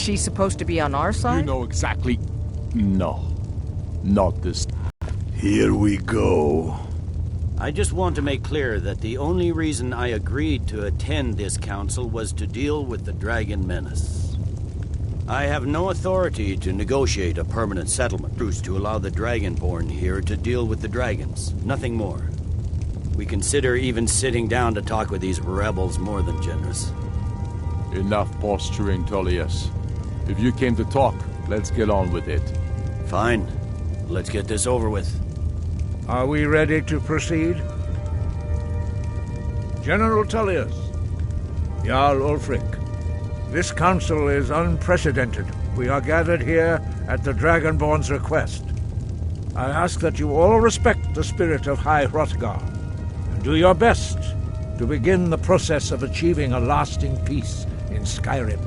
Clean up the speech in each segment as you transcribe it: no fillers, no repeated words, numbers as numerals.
she supposed to be on our side? You know exactly... No. Not this. Here we go. I just want to make clear that the only reason I agreed to attend this council was to deal with the Dragon Menace. I have no authority to negotiate a permanent settlement truce to allow the Dragonborn here to deal with the dragons. Nothing more. We consider even sitting down to talk with these rebels more than generous. Enough posturing, Tullius. If you came to talk, let's get on with it. Fine. Let's get this over with. Are we ready to proceed? General Tullius, Jarl Ulfric, this council is unprecedented. We are gathered here at the Dragonborn's request. I ask that you all respect the spirit of High Hrothgar, and do your best to begin the process of achieving a lasting peace in Skyrim.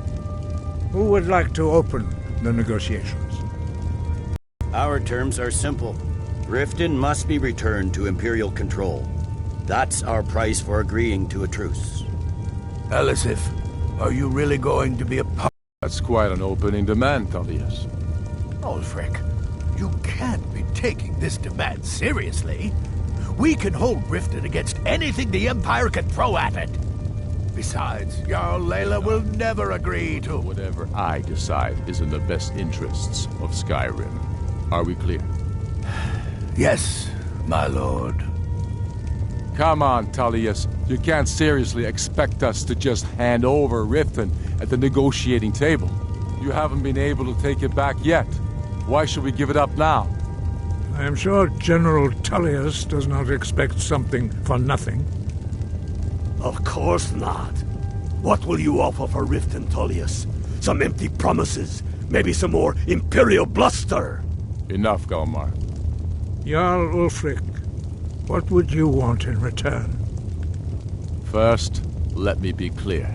Who would like to open the negotiations? Our terms are simple. Riften must be returned to Imperial control. That's our price for agreeing to a truce. Elisif, are you really going to be a part? That's quite an opening demand, Tullius. Ulfric, you can't be taking this demand seriously. We can hold Riften against anything the Empire can throw at it. Besides, Jarl Layla will never agree to... Whatever I decide is in the best interests of Skyrim. Are we clear? Yes, my lord. Come on, Tullius. You can't seriously expect us to just hand over Riften at the negotiating table. You haven't been able to take it back yet. Why should we give it up now? I am sure General Tullius does not expect something for nothing. Of course not. What will you offer for Riften, Tullius? Some empty promises? Maybe some more Imperial bluster? Enough, Galmar. Jarl Ulfric, what would you want in return? First, let me be clear.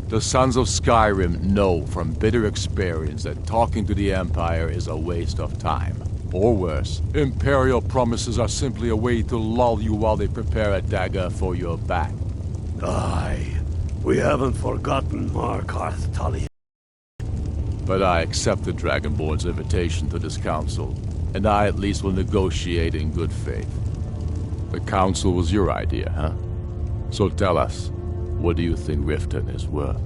The Sons of Skyrim know from bitter experience that talking to the Empire is a waste of time. Or worse, Imperial promises are simply a way to lull you while they prepare a dagger for your back. Aye, we haven't forgotten Markarth, Tullius. But I accept the Dragonborn's invitation to this council, and I at least will negotiate in good faith. The council was your idea, huh? So tell us, what do you think Riften is worth?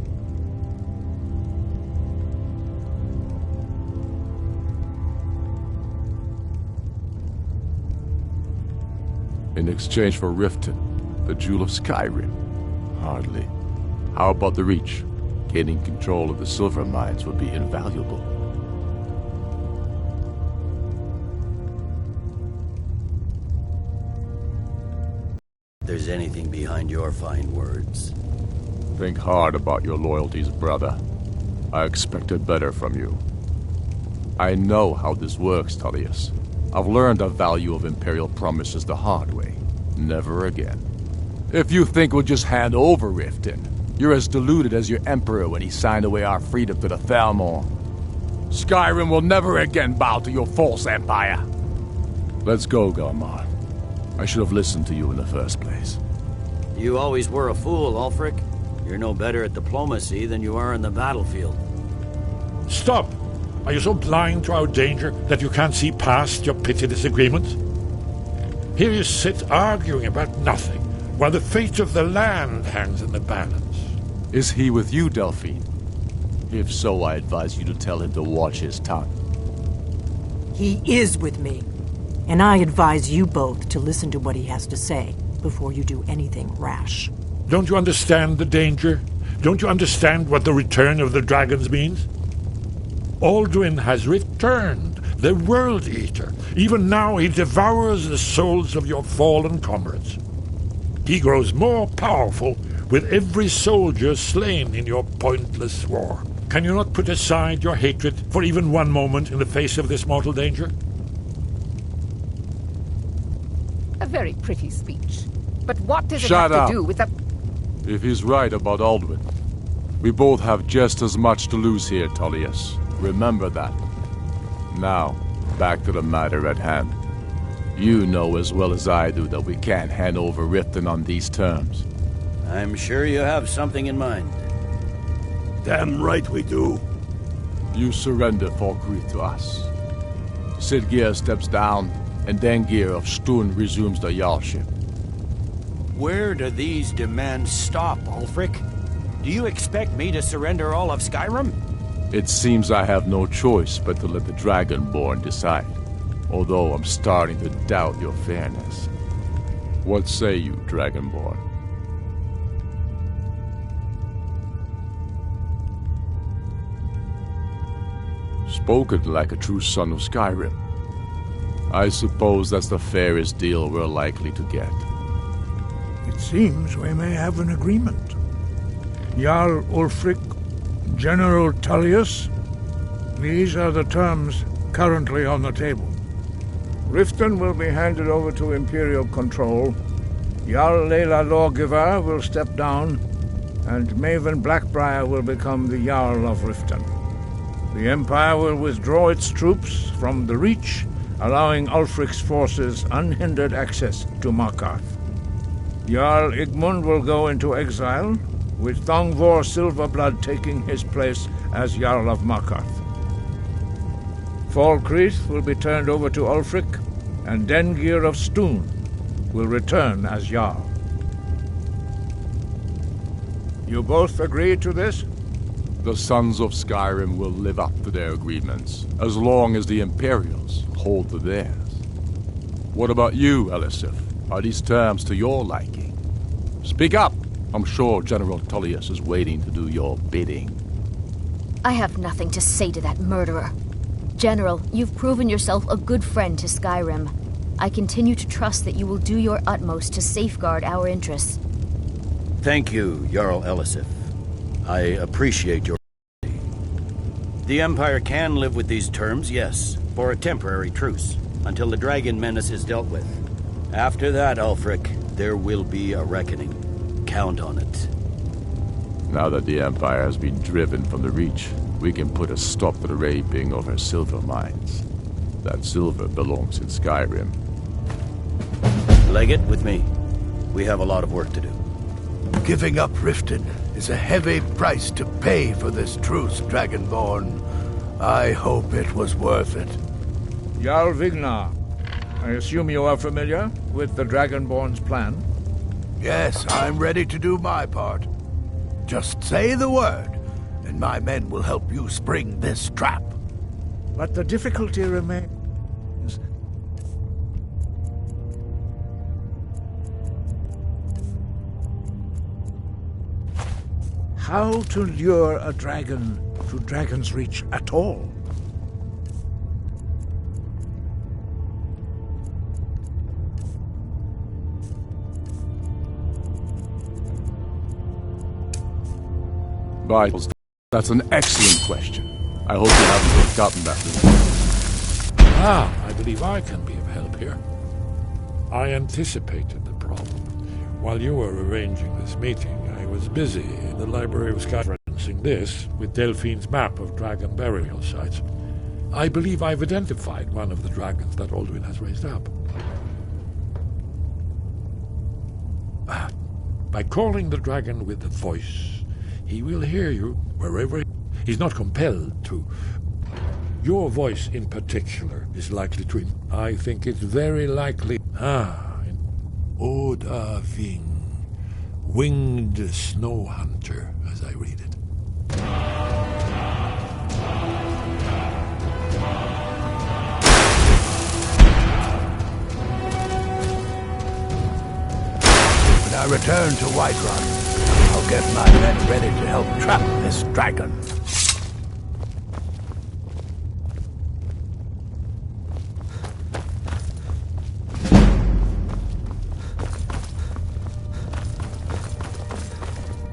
In exchange for Riften, the Jewel of Skyrim? Hardly. How about the Reach? Gaining control of the silver mines would be invaluable. If there's anything behind your fine words. Think hard about your loyalties, brother. I expected better from you. I know how this works, Tullius. I've learned the value of Imperial promises the hard way. Never again. If you think we'll just hand over Riften, you're as deluded as your Emperor when he signed away our freedom to the Thalmor. Skyrim will never again bow to your false empire. Let's go, Galmar. I should have listened to you in the first place. You always were a fool, Ulfric. You're no better at diplomacy than you are in the battlefield. Stop! Are you so blind to our danger that you can't see past your petty disagreements? Here you sit arguing about nothing, while the fate of the land hangs in the balance. Is he with you, Delphine? If so, I advise you to tell him to watch his tongue. He is with me, and I advise you both to listen to what he has to say before you do anything rash. Don't you understand the danger? Don't you understand what the return of the dragons means? Alduin has returned, the World Eater. Even now he devours the souls of your fallen comrades. He grows more powerful with every soldier slain in your pointless war. Can you not put aside your hatred for even one moment in the face of this mortal danger? A very pretty speech. But what does it Shut have up. to do with the... If he's right about Alduin, we both have just as much to lose here, Tullius. Remember that. Now, back to the matter at hand. You know as well as I do that we can't hand over Riften on these terms. I'm sure you have something in mind. Damn right we do. You surrender Falkreath to us. Sidgeir steps down, and Dengir of Stun resumes the Jarlship. Where do these demands stop, Ulfric? Do you expect me to surrender all of Skyrim? It seems I have no choice but to let the Dragonborn decide, although I'm starting to doubt your fairness. What say you, Dragonborn? Spoken like a true son of Skyrim. I suppose that's the fairest deal we're likely to get. It seems we may have an agreement. Jarl Ulfric, General Tullius, these are the terms currently on the table. Riften will be handed over to Imperial control, Jarl Layla Lawgiver will step down, and Maven Blackbriar will become the Jarl of Riften. The Empire will withdraw its troops from the Reach, allowing Ulfric's forces unhindered access to Markarth. Jarl Igmund will go into exile, with Thongvor Silverblood taking his place as Jarl of Markarth. Falkreath will be turned over to Ulfric, and Dengir of Stun will return as Jarl. You both agree to this? The Sons of Skyrim will live up to their agreements, as long as the Imperials hold to theirs. What about you, Elisif? Are these terms to your liking? Speak up! I'm sure General Tullius is waiting to do your bidding. I have nothing to say to that murderer. General, you've proven yourself a good friend to Skyrim. I continue to trust that you will do your utmost to safeguard our interests. Thank you, Jarl Elisif. I appreciate your... The Empire can live with these terms, yes, for a temporary truce, until the dragon menace is dealt with. After that, Ulfric, there will be a reckoning. Count on it. Now that the Empire has been driven from the Reach, we can put a stop to the raping of her silver mines. That silver belongs in Skyrim. Legate with me. We have a lot of work to do. Giving up Riften is a heavy price to pay for this truce, Dragonborn. I hope it was worth it. Jarl Vignar, I assume you are familiar with the Dragonborn's plan? Yes, I'm ready to do my part. Just say the word, and my men will help you spring this trap. But the difficulty remains. How to lure a dragon to Dragon's Reach at all? Vitals, that's an excellent question. I hope you haven't forgotten that. I believe I can be of help here. I anticipated the problem. While you were arranging this meeting, I was busy in the Library of Skyrim referencing this with Delphine's map of dragon burial sites. I believe I've identified one of the dragons that Alduin has raised up. By calling the dragon with the voice, he will hear you wherever he's not compelled to. Your voice in particular is likely to... I think it's very likely... in Odahving, Winged Snow Hunter, as I read it. When I return to Whiterun, I'll get my men ready to help trap this dragon.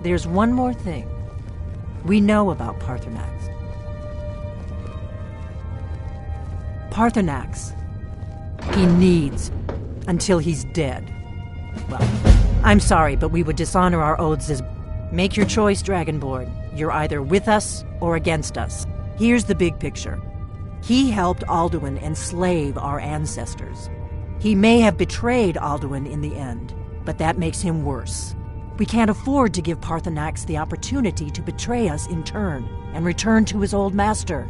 There's one more thing. We know about Paarthurnax. Paarthurnax. He needs until he's dead. Well, I'm sorry, but we would dishonor our oaths as... Make your choice, Dragonborn. You're either with us or against us. Here's the big picture. He helped Alduin enslave our ancestors. He may have betrayed Alduin in the end, but that makes him worse. We can't afford to give Parthenax the opportunity to betray us in turn and return to his old master.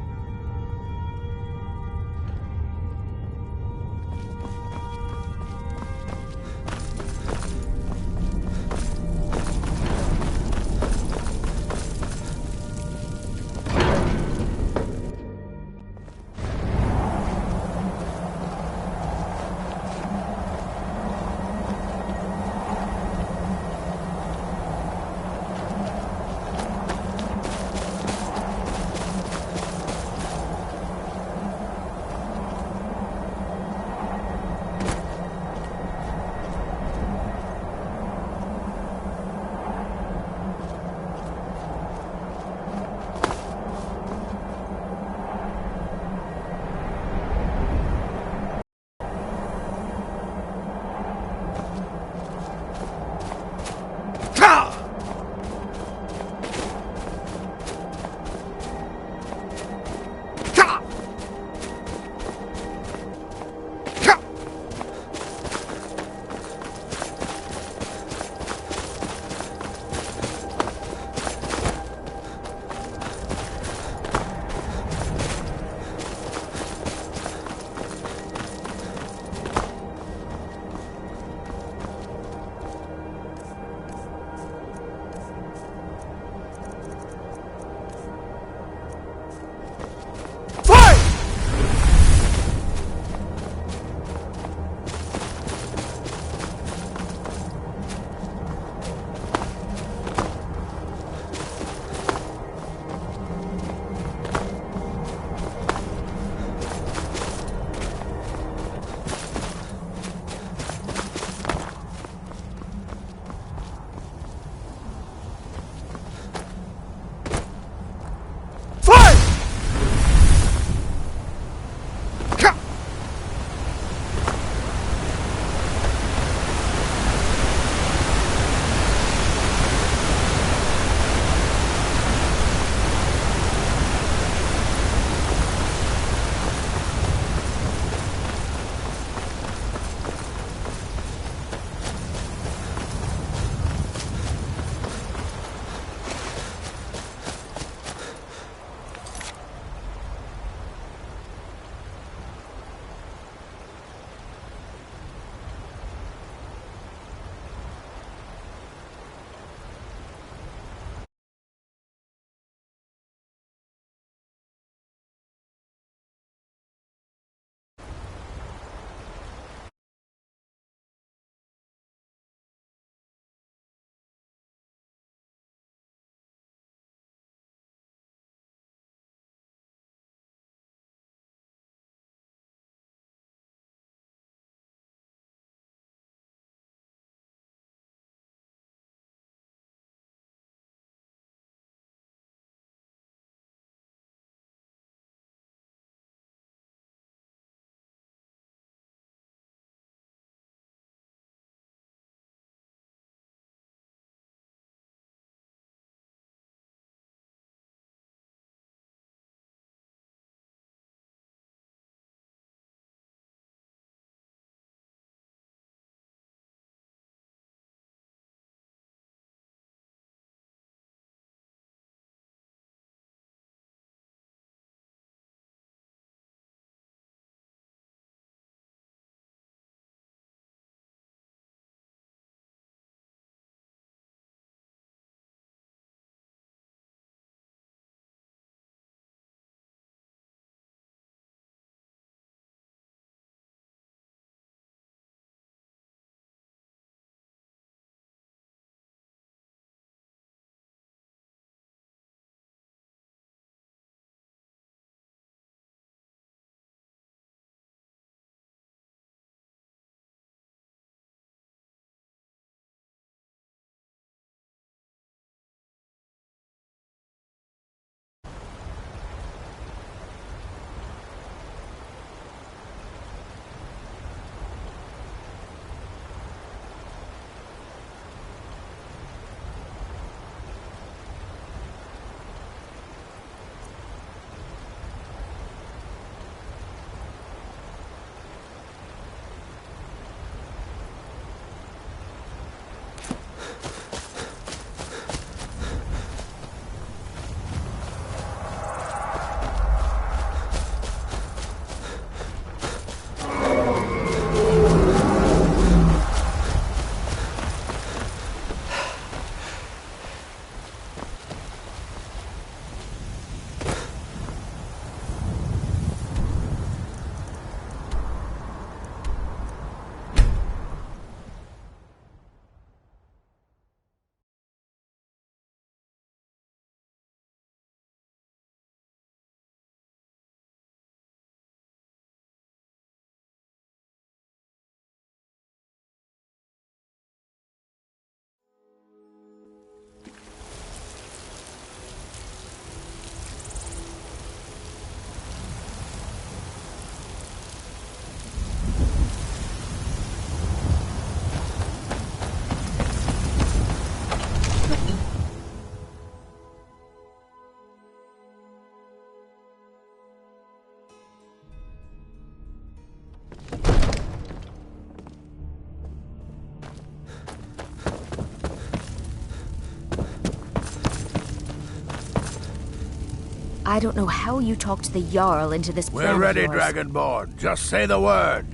I don't know how you talked the Jarl into this plan We're of ready, yours. Dragonborn. Just say the word.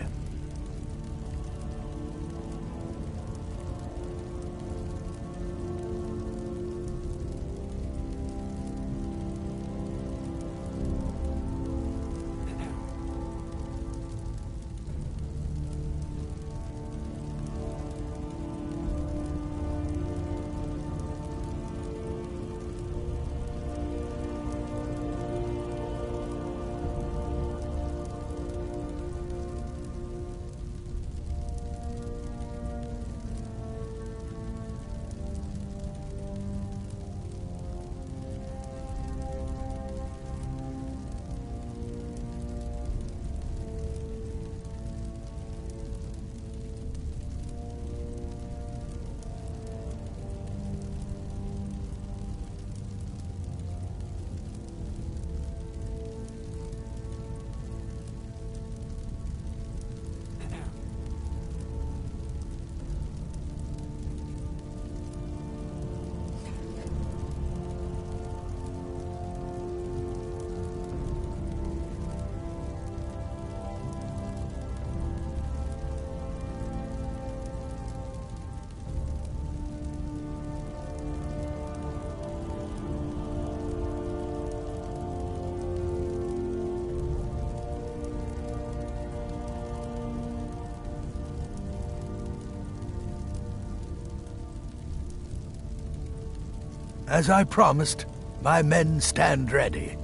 As I promised, my men stand ready.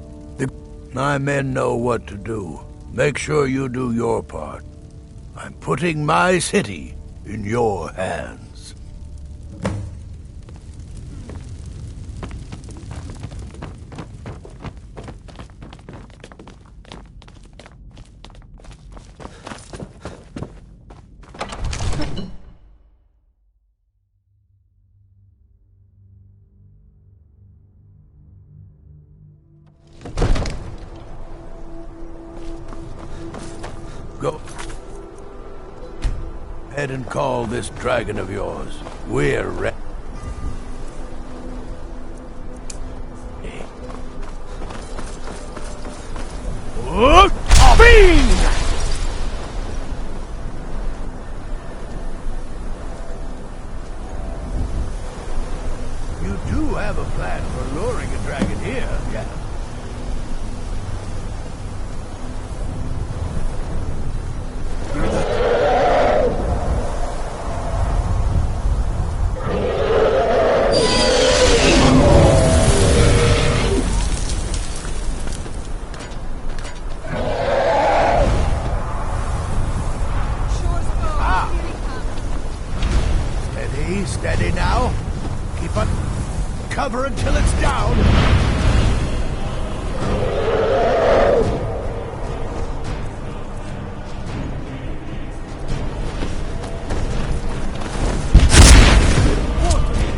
My men know what to do. Make sure you do your part. I'm putting my city in your hands. Go ahead and call this dragon of yours. We're ready. You do have a plan for luring a dragon here, yeah? Steady now. Keep on cover until it's down.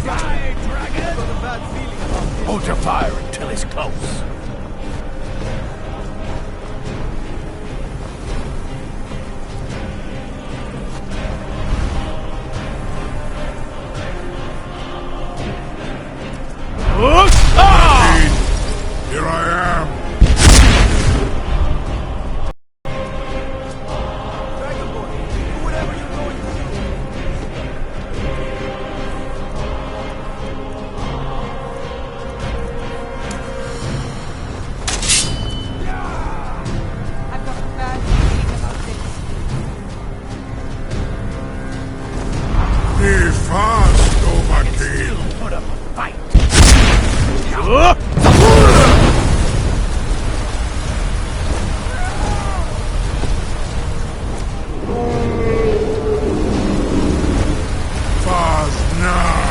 Die, dragon! Hold your fire until he's close. Here I am. I've got a bad feeling about this. Be fast, Overkill. Put up a fight. Fast now.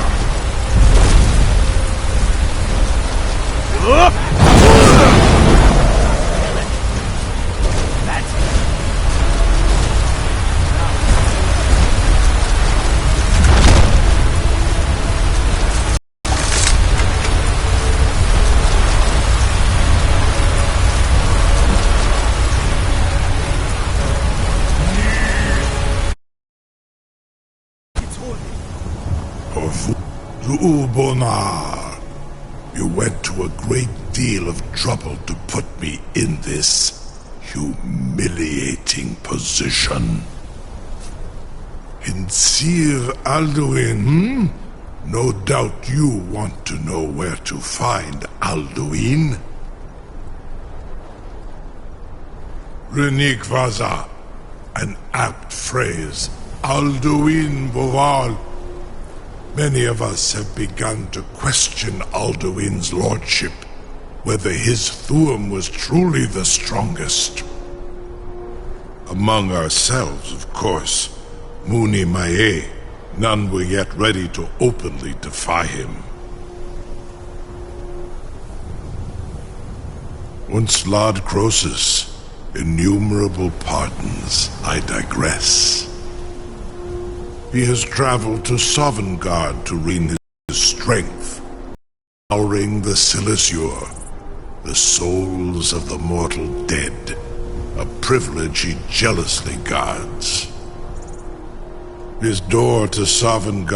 Ulbonar, you went to a great deal of trouble to put me in this humiliating position. In Sir Alduin, No doubt you want to know where to find Alduin. Renikvaza, an apt phrase. Alduin Boval. Many of us have begun to question Alduin's lordship, whether his Thuum was truly the strongest. Among ourselves, of course, Muni Mae, none were yet ready to openly defy him. Unslad Croesus, innumerable pardons, I digress. He has traveled to Sovngarde to renew his strength, powering the Silesure, the souls of the mortal dead, a privilege he jealously guards. His door to Sovngarde